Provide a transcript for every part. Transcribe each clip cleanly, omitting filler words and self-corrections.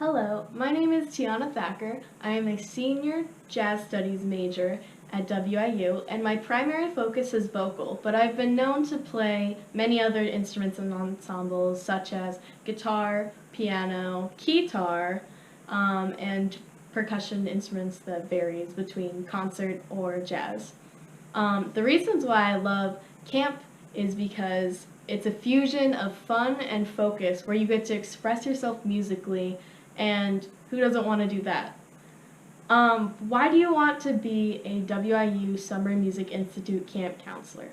Hello, my name is Tiana Thakur. I am a senior jazz studies major at WIU, and my primary focus is vocal, but I've been known to play many other instruments and ensembles such as guitar, piano, keytar, and percussion instruments that varies between concert or jazz. The reasons why I love camp is because it's a fusion of fun and focus where you get to express yourself musically, and who doesn't want to do that? Why do you want to be a WIU Summer Music Institute camp counselor?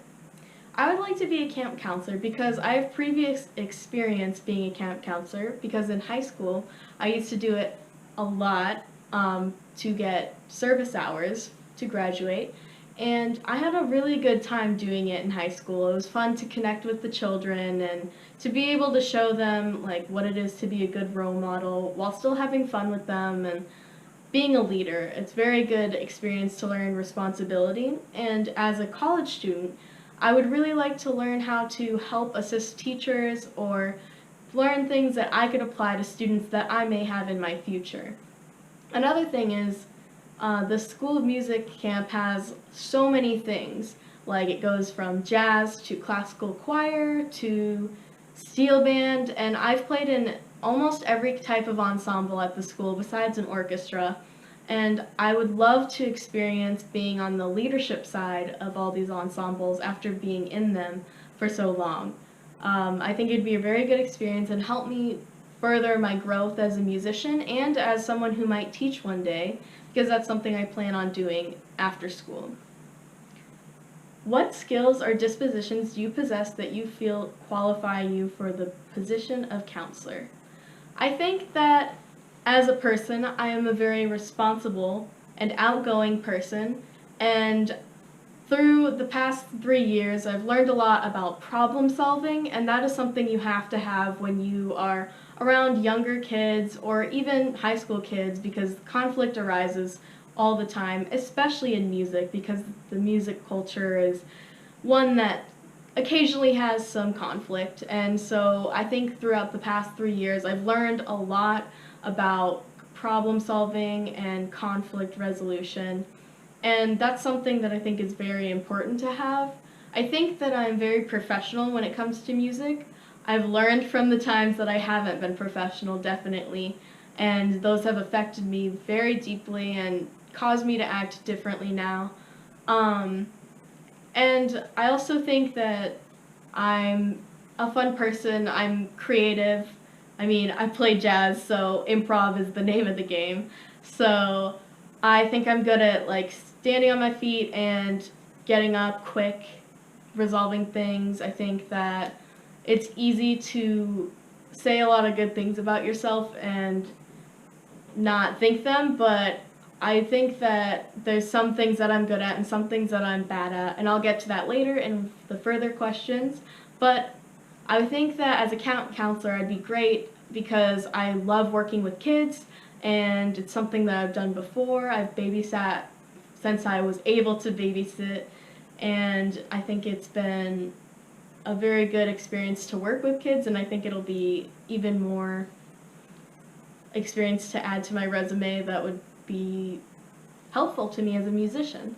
I would like to be a camp counselor because I have previous experience being a camp counselor because in high school I used to do it a lot to get service hours to graduate, and I had a really good time doing it in high school. It was fun to connect with the children and to be able to show them like what it is to be a good role model while still having fun with them and being a leader. It's a very good experience to learn responsibility, and as a college student, I would really like to learn how to help assist teachers or learn things that I could apply to students that I may have in my future. Another thing is the School of Music camp has so many things. Like it goes from jazz to classical choir to steel band, and I've played in almost every type of ensemble at the school besides an orchestra. And I would love to experience being on the leadership side of all these ensembles after being in them for so long. I think it'd be a very good experience and help me further my growth as a musician and as someone who might teach one day, because that's something I plan on doing after school. What skills or dispositions do you possess that you feel qualify you for the position of counselor? I think that as a person, I am a very responsible and outgoing person, and through the past 3 years, I've learned a lot about problem solving, and that is something you have to have when you are around younger kids or even high school kids, because conflict arises all the time, especially in music, because the music culture is one that occasionally has some conflict. And so I think throughout the past 3 years, I've learned a lot about problem solving and conflict resolution. And that's something that I think is very important to have. I think that I'm very professional when it comes to music. I've learned from the times that I haven't been professional, definitely, and those have affected me very deeply and caused me to act differently now. And I also think that I'm a fun person. I'm creative. I mean, I play jazz, so improv is the name of the game. So I think I'm good at like standing on my feet and getting up quick, resolving things. I think that it's easy to say a lot of good things about yourself and not think them, but I think that there's some things that I'm good at and some things that I'm bad at, and I'll get to that later in the further questions. But I think that as a camp counselor, I'd be great because I love working with kids, and it's something that I've done before. I've babysat since I was able to babysit, and I think it's been a very good experience to work with kids, and I think it'll be even more experience to add to my resume that would be helpful to me as a musician.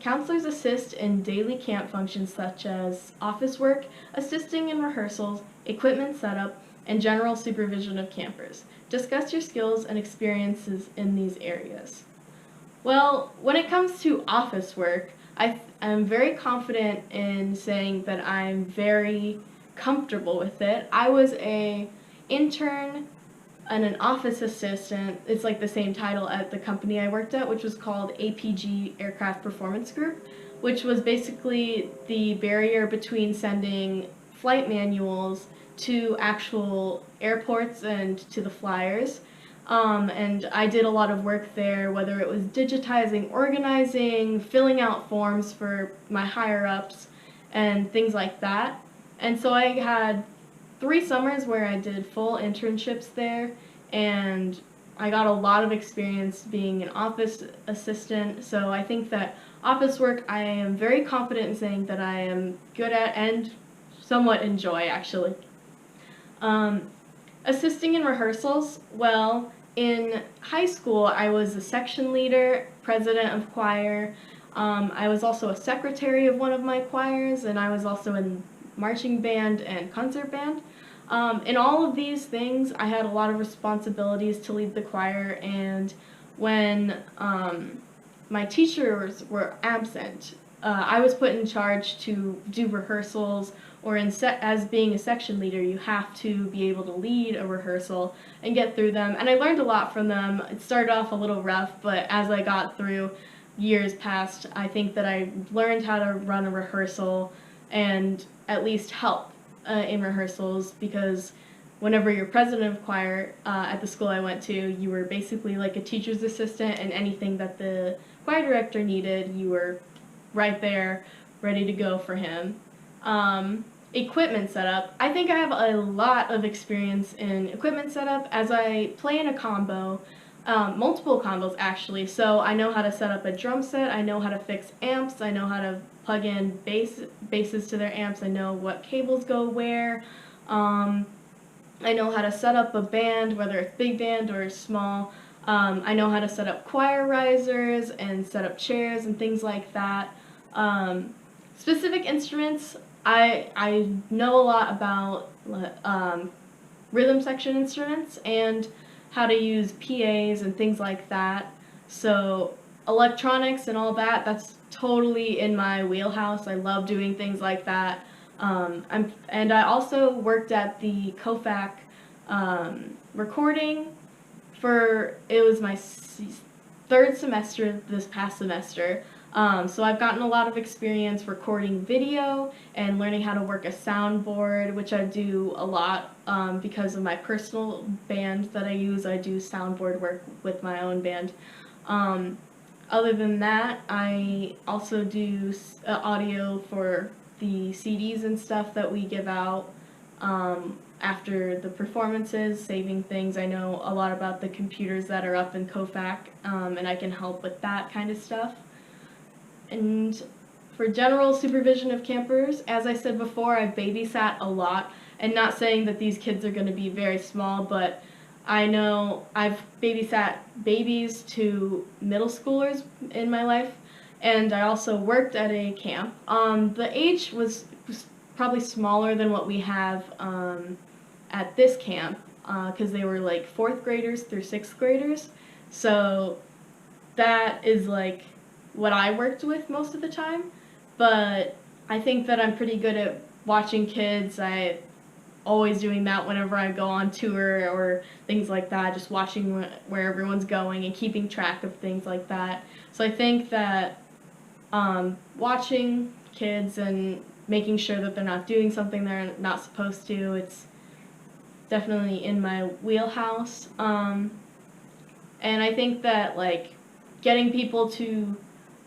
Counselors assist in daily camp functions such as office work, assisting in rehearsals, equipment setup, and general supervision of campers. Discuss your skills and experiences in these areas. Well, when it comes to office work, I'm very confident in saying that I'm very comfortable with it. I was an intern and an office assistant. It's like the same title at the company I worked at, which was called APG Aircraft Performance Group, which was basically the barrier between sending flight manuals to actual airports and to the flyers. And I did a lot of work there, whether it was digitizing, organizing, filling out forms for my higher-ups, and things like that. And so I had 3 summers where I did full internships there, and I got a lot of experience being an office assistant. So I think that office work, I am very confident in saying that I am good at and somewhat enjoy, actually. Assisting in rehearsals, well, in high school I was a section leader, president of choir. I was also a secretary of one of my choirs, and I was also in marching band and concert band. In all of these things, I had a lot of responsibilities to lead the choir, and when my teachers were absent, I was put in charge to do rehearsals, or as being a section leader, you have to be able to lead a rehearsal and get through them. And I learned a lot from them. It started off a little rough, but as I got through, years passed, I think that I learned how to run a rehearsal and at least help in rehearsals, because whenever you're president of choir at the school I went to, you were basically like a teacher's assistant, and anything that the choir director needed, you were right there, ready to go for him. Equipment setup. I think I have a lot of experience in equipment setup, as I play in a combo, multiple combos actually, so I know how to set up a drum set, I know how to fix amps, I know how to plug in basses to their amps, I know what cables go where, I know how to set up a band, whether it's big band or small. I know how to set up choir risers and set up chairs and things like that. Specific instruments, I know a lot about rhythm section instruments and how to use PAs and things like that. So electronics and all that, that's totally in my wheelhouse. I love doing things like that. And I also worked at the COFAC recording it was my third semester this past semester. So I've gotten a lot of experience recording video and learning how to work a soundboard, which I do a lot because of my personal band that I use. I do soundboard work with my own band. Other than that, I also do audio for the CDs and stuff that we give out after the performances, saving things. I know a lot about the computers that are up in COFAC, and I can help with that kind of stuff. And for general supervision of campers, as I said before, I've babysat a lot, and not saying that these kids are going to be very small, but I know I've babysat babies to middle schoolers in my life, and I also worked at a camp. The age was probably smaller than what we have at this camp, because they were like 4th graders through 6th graders, so that is like what I worked with most of the time. But I think that I'm pretty good at watching kids. I always doing that whenever I go on tour or things like that, just watching where everyone's going and keeping track of things like that. So I think that watching kids and making sure that they're not doing something they're not supposed to, it's definitely in my wheelhouse. And I think that like getting people to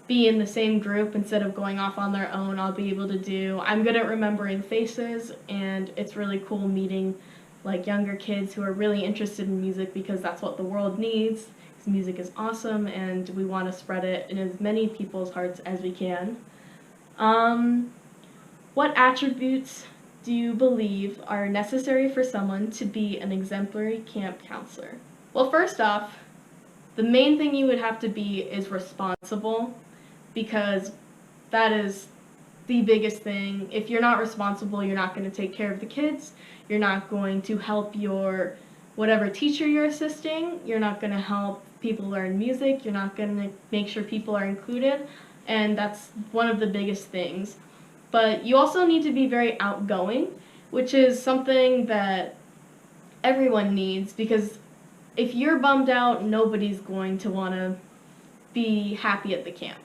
be in the same group instead of going off on their own, I'll be able to do. I'm good at remembering faces, and it's really cool meeting like younger kids who are really interested in music, because that's what the world needs. Music is awesome, and we want to spread it in as many people's hearts as we can. What attributes do you believe are necessary for someone to be an exemplary camp counselor? Well, first off, the main thing you would have to be is responsible, because that is the biggest thing. If you're not responsible, you're not going to take care of the kids, you're not going to help your whatever teacher you're assisting, you're not going to help people learn music, you're not going to make sure people are included, and that's one of the biggest things. But you also need to be very outgoing, which is something that everyone needs, because if you're bummed out, nobody's going to want to be happy at the camp.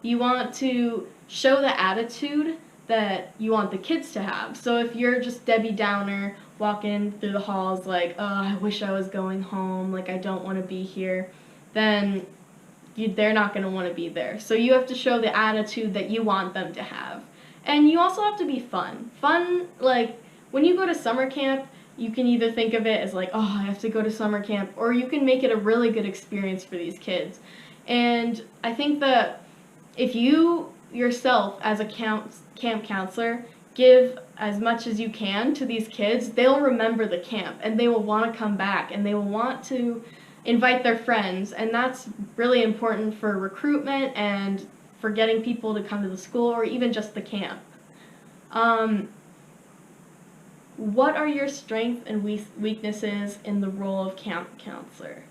You want to show the attitude that you want the kids to have. So if you're just Debbie Downer, walking through the halls like, oh, I wish I was going home, like I don't want to be here, then they're not going to want to be there. So you have to show the attitude that you want them to have. And you also have to be fun. Fun, like, when you go to summer camp, you can either think of it as like, oh, I have to go to summer camp, or you can make it a really good experience for these kids. And I think that if you yourself, as a camp counselor, give as much as you can to these kids, they'll remember the camp and they will want to come back and they will want to invite their friends, and that's really important for recruitment and for getting people to come to the school or even just the camp. What are your strengths and weaknesses in the role of camp counselor?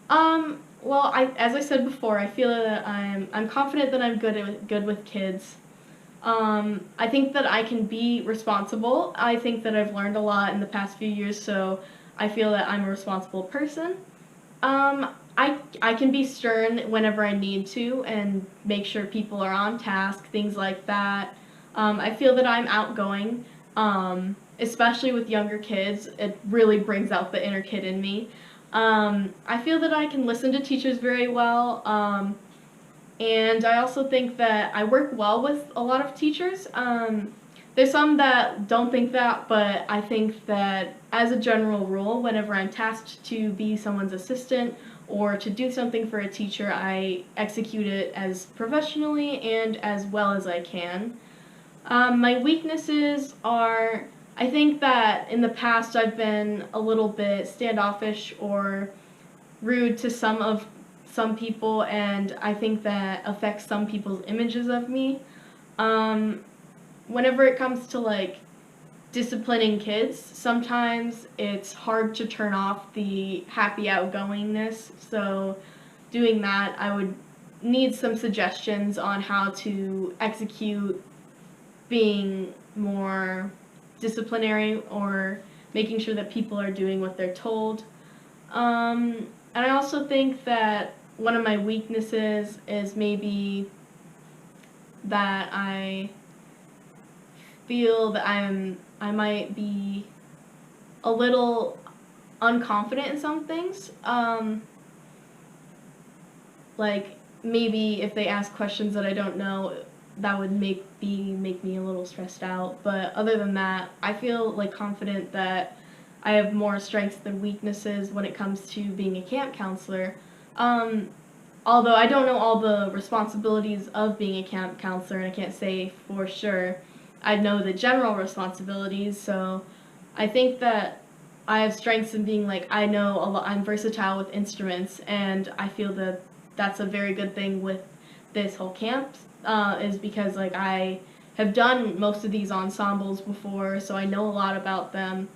Well, as I said before, I feel that I'm confident that I'm good with kids. I think that I can be responsible. I think that I've learned a lot in the past few years, so I feel that I'm a responsible person. I can be stern whenever I need to and make sure people are on task, things like that. I feel that I'm outgoing, especially with younger kids. It really brings out the inner kid in me. I feel that I can listen to teachers very well, and I also think that I work well with a lot of teachers. There's some that don't think that, but I think that as a general rule, whenever I'm tasked to be someone's assistant or to do something for a teacher, I execute it as professionally and as well as I can. My weaknesses are, I think that in the past I've been a little bit standoffish or rude to some people, and I think that affects some people's images of me. Whenever it comes to like disciplining kids, sometimes it's hard to turn off the happy outgoingness, so doing that I would need some suggestions on how to execute being more disciplinary or making sure that people are doing what they're told. And I also think that one of my weaknesses is maybe that I feel that I might be a little unconfident in some things. Like maybe if they ask questions that I don't know, that would make me a little stressed out. But other than that, I feel like confident that I have more strengths than weaknesses when it comes to being a camp counselor. Although I don't know all the responsibilities of being a camp counselor, and I can't say for sure. I know the general responsibilities, so I think that I have strengths in being like, I know a lot, I'm versatile with instruments, and I feel that that's a very good thing with this whole camp, is because like I have done most of these ensembles before, so I know a lot about them.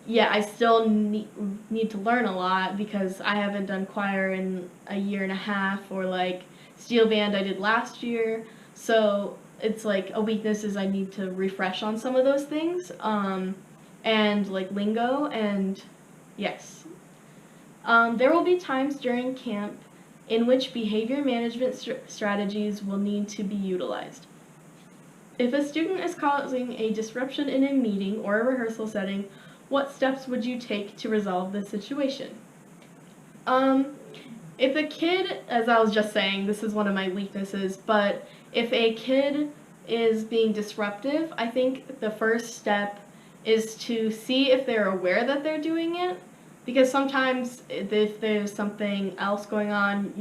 Yeah, I still need to learn a lot because I haven't done choir in a year and a half, or like steel band I did last year, so it's like a weakness is I need to refresh on some of those things, and like lingo, and yes. There will be times during camp in which behavior management strategies will need to be utilized. If a student is causing a disruption in a meeting or a rehearsal setting, what steps would you take to resolve the situation? If a kid, as I was just saying, this is one of my weaknesses, but if a kid is being disruptive, I think the first step is to see if they're aware that they're doing it, because sometimes if there's something else going on,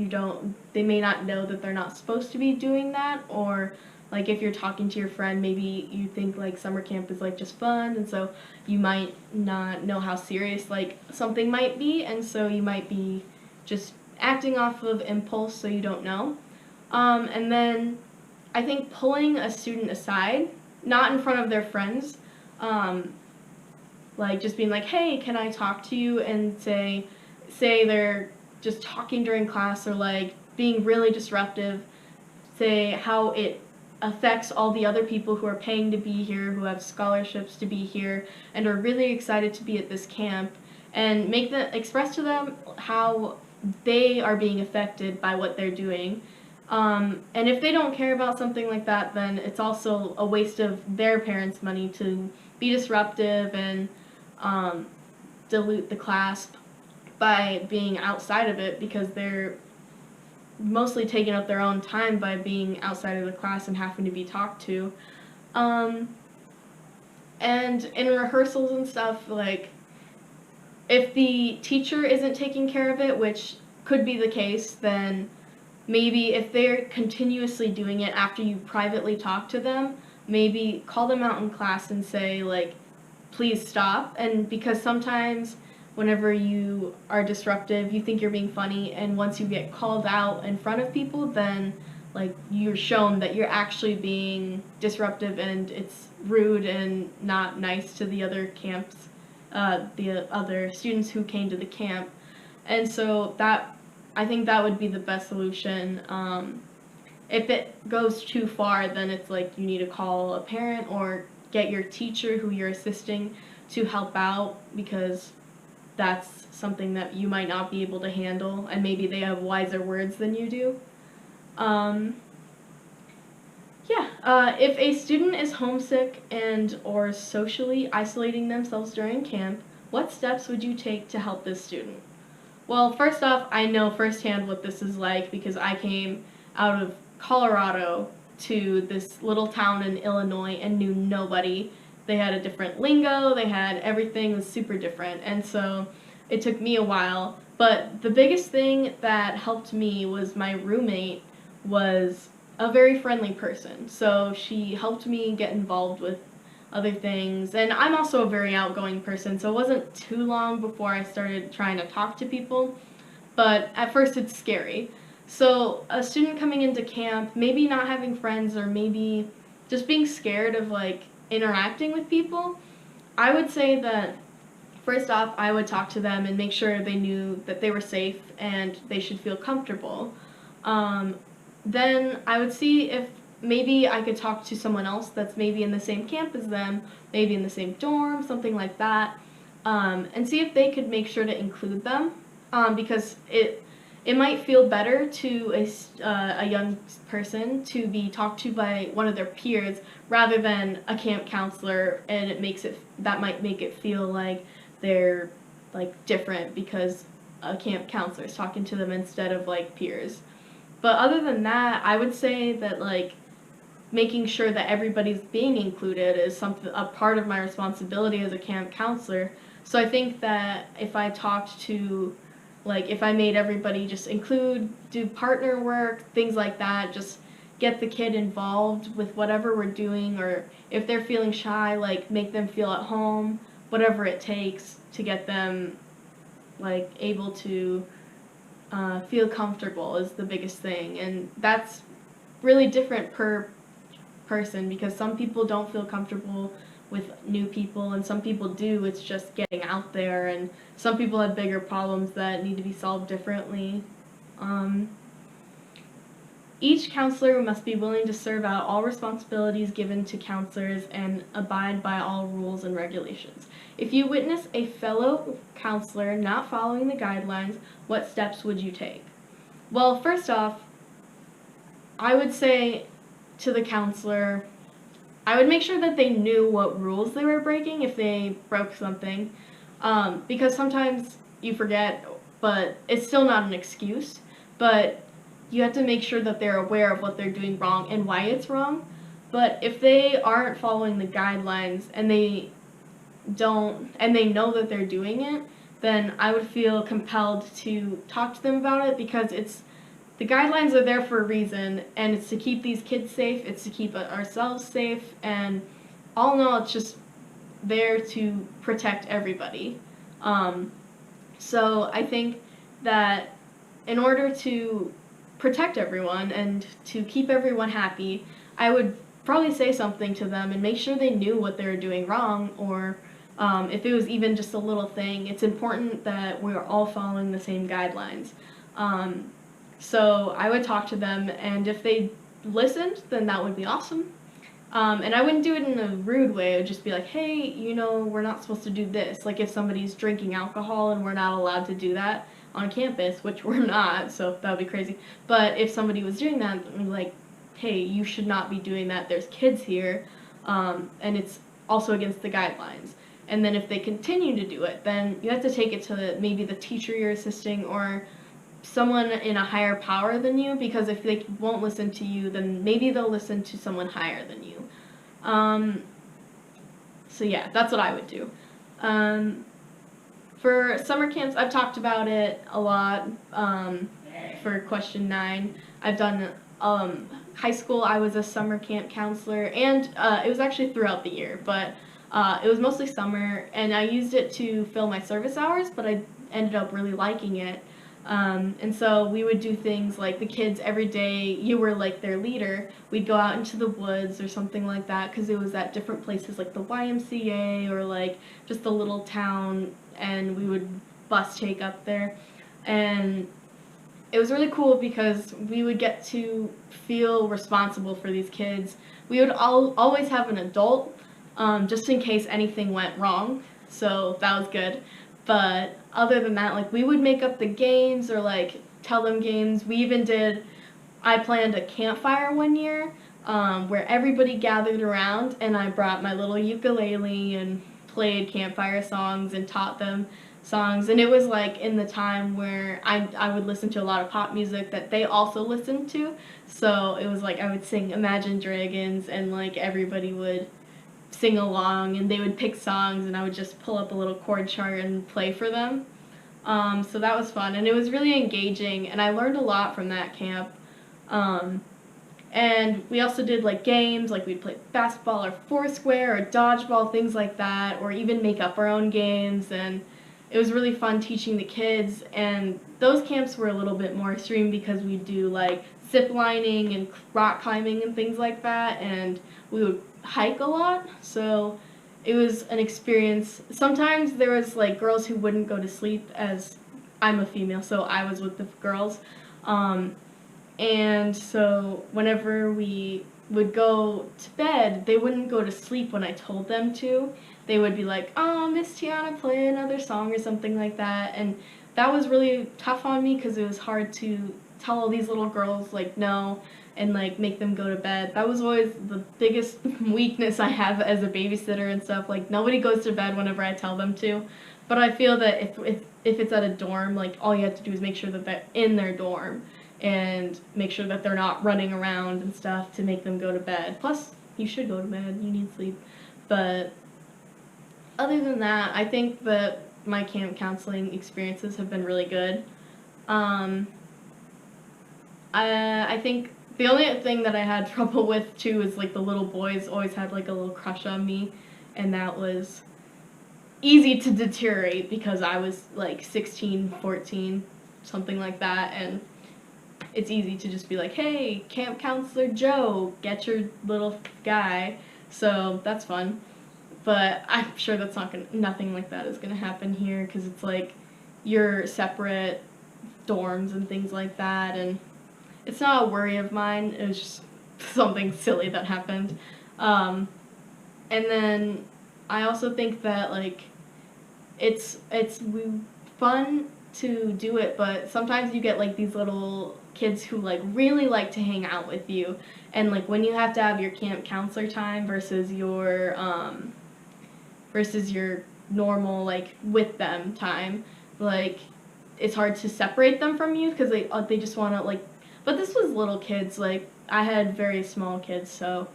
they may not know that they're not supposed to be doing that, or like if you're talking to your friend, maybe you think like summer camp is like just fun, and so you might not know how serious like something might be, and so you might be just acting off of impulse, so you don't know. And then I think pulling a student aside, not in front of their friends, like just being like, hey, can I talk to you, and say they're just talking during class or like being really disruptive, say how it affects all the other people who are paying to be here, who have scholarships to be here, and are really excited to be at this camp, and express to them how they are being affected by what they're doing. And if they don't care about something like that, then it's also a waste of their parents' money to be disruptive and dilute the class by being outside of it, because they're mostly taking up their own time by being outside of the class and having to be talked to. And in rehearsals and stuff, like, if the teacher isn't taking care of it, which could be the case, then maybe if they're continuously doing it after you privately talk to them, maybe call them out in class and say, like, please stop. And because sometimes whenever you are disruptive, you think you're being funny, and once you get called out in front of people, then like you're shown that you're actually being disruptive, and it's rude and not nice to the other camps, the other students who came to the camp. And so I think that would be the best solution. If it goes too far, then it's like you need to call a parent or get your teacher who you're assisting to help out, because that's something that you might not be able to handle, and maybe they have wiser words than you do. If a student is homesick and or socially isolating themselves during camp, what steps would you take to help this student? Well, first off, I know firsthand what this is like because I came out of Colorado to this little town in Illinois and knew nobody. They had a different lingo, they had everything was super different, and so it took me a while. But the biggest thing that helped me was my roommate was a very friendly person. So she helped me get involved with other things. And I'm also a very outgoing person, so it wasn't too long before I started trying to talk to people. But at first it's scary. So a student coming into camp, maybe not having friends or maybe just being scared of like interacting with people, I would say that first off, I would talk to them and make sure they knew that they were safe and they should feel comfortable. Then I would see if maybe I could talk to someone else that's maybe in the same camp as them, maybe in the same dorm, something like that, and see if they could make sure to include them, because it might feel better to a young person to be talked to by one of their peers rather than a camp counselor, and that might make it feel like they're like different because a camp counselor is talking to them instead of like peers. But other than that, I would say that like making sure that everybody's being included is a part of my responsibility as a camp counselor. So I think that if I talked to, like, if I made everybody just do partner work, things like that, just get the kid involved with whatever we're doing, or if they're feeling shy, like make them feel at home, whatever it takes to get them like able to feel comfortable is the biggest thing. And that's really different per person because some people don't feel comfortable with new people and some people do. It's just getting out there, and some people have bigger problems that need to be solved differently. Each counselor must be willing to serve out all responsibilities given to counselors and abide by all rules and regulations. If you witness a fellow counselor not following the guidelines, what steps would you take? Well, first off, I would say to the counselor, I would make sure that they knew what rules they were breaking if they broke something, because sometimes you forget, but it's still not an excuse, but you have to make sure that they're aware of what they're doing wrong and why it's wrong. But if they aren't following the guidelines and they know that they're doing it, then I would feel compelled to talk to them about it, because the guidelines are there for a reason, and it's to keep these kids safe, it's to keep ourselves safe, and all in all, it's just there to protect everybody. So I think that in order to protect everyone and to keep everyone happy, I would probably say something to them and make sure they knew what they were doing wrong, or if it was even just a little thing, it's important that we're all following the same guidelines. So I would talk to them, and if they listened, then that would be awesome. And I wouldn't do it in a rude way. I would just be like, hey, we're not supposed to do this. Like if somebody's drinking alcohol and we're not allowed to do that on campus, which we're not, so that would be crazy. But if somebody was doing that, I'd be like, hey, you should not be doing that. There's kids here, and it's also against the guidelines. And then if they continue to do it, then you have to take it to maybe the teacher you're assisting or someone in a higher power than you, because if they won't listen to you, then maybe they'll listen to someone higher than you. So yeah, that's what I would do. For summer camps, I've talked about it a lot. For question 9, I've done high school, I was a summer camp counselor, and it was actually throughout the year, but it was mostly summer, and I used it to fill my service hours, but I ended up really liking it. And so we would do things like the kids every day, you were like their leader. We'd go out into the woods or something like that because it was at different places like the YMCA or like just a little town, and we would bus take up there. And it was really cool because we would get to feel responsible for these kids. We would always have an adult just in case anything went wrong, so that was good. But other than that, like we would make up the games or like tell them games. I planned a campfire one year where everybody gathered around, and I brought my little ukulele and played campfire songs and taught them songs. And it was like in the time where I would listen to a lot of pop music that they also listened to. So it was like I would sing Imagine Dragons, and like everybody would sing along, and they would pick songs, and I would just pull up a little chord chart and play for them. So that was fun, and it was really engaging, and I learned a lot from that camp. And we also did like games, like we'd play basketball or foursquare or dodgeball, things like that, or even make up our own games. And it was really fun teaching the kids. And those camps were a little bit more extreme because we'd do like zip lining and rock climbing and things like that. And we would hike a lot. So it was an experience. Sometimes there was like girls who wouldn't go to sleep, as I'm a female, so I was with the girls. And so whenever we would go to bed, they wouldn't go to sleep when I told them to. They would be like, "Oh, Miss Tiana, play another song," or something like that. And that was really tough on me because it was hard to tell all these little girls, like, no, and like make them go to bed. That was always the biggest weakness I have as a babysitter and stuff. Like, nobody goes to bed whenever I tell them to. But I feel that if it's at a dorm, like, all you have to do is make sure that they're in their dorm and make sure that they're not running around and stuff to make them go to bed. Plus, you should go to bed. You need sleep. But other than that, I think that my camp counseling experiences have been really good. I think the only thing that I had trouble with, too, is, like, the little boys always had, like, a little crush on me, and that was easy to deteriorate because I was, like, 16, 14, something like that, and it's easy to just be like, "Hey, Camp Counselor Joe, get your little guy." So that's fun. But I'm sure that's nothing like that is gonna happen here because it's like you're separate dorms and things like that, and it's not a worry of mine. It was just something silly that happened. And then I also think that like it's fun to do it, but sometimes you get like these little kids who like really like to hang out with you, and like when you have to have your camp counselor time versus your normal like with them time, like it's hard to separate them from you because they just want to like. But this was little kids, like I had very small kids, so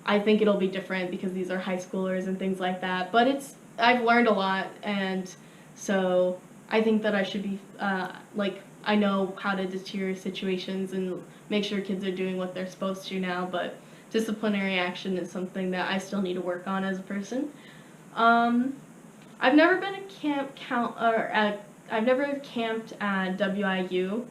I think it'll be different because these are high schoolers and things like that. But I've learned a lot, and so I think that I should be I know how to deter situations and make sure kids are doing what they're supposed to now, but disciplinary action is something that I still need to work on as a person. I've never been I've never camped at WIU,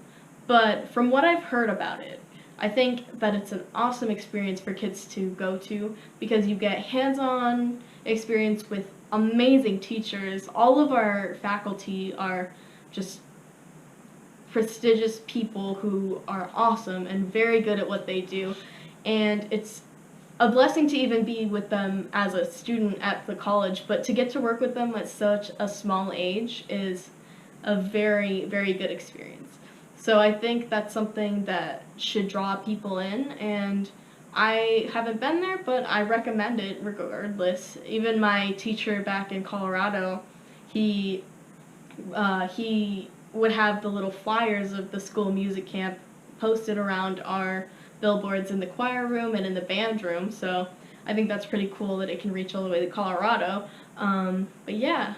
but from what I've heard about it, I think that it's an awesome experience for kids to go to because you get hands-on experience with amazing teachers. All of our faculty are just prestigious people who are awesome and very good at what they do, and it's a blessing to even be with them as a student at the college, but to get to work with them at such a small age is a very, very good experience. So I think that's something that should draw people in, and I haven't been there, but I recommend it regardless. Even my teacher back in Colorado, he would have the little flyers of the school music camp posted around our billboards in the choir room and in the band room, so I think that's pretty cool that it can reach all the way to Colorado. But yeah,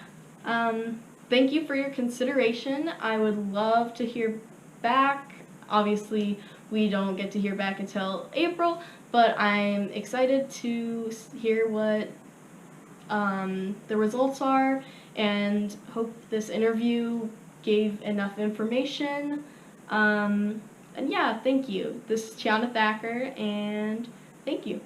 thank you for your consideration. I would love to hear back. Obviously, we don't get to hear back until April, but I'm excited to hear what the results are, and hope this interview gave enough information. And yeah, thank you. This is Tiana Thakur, and thank you.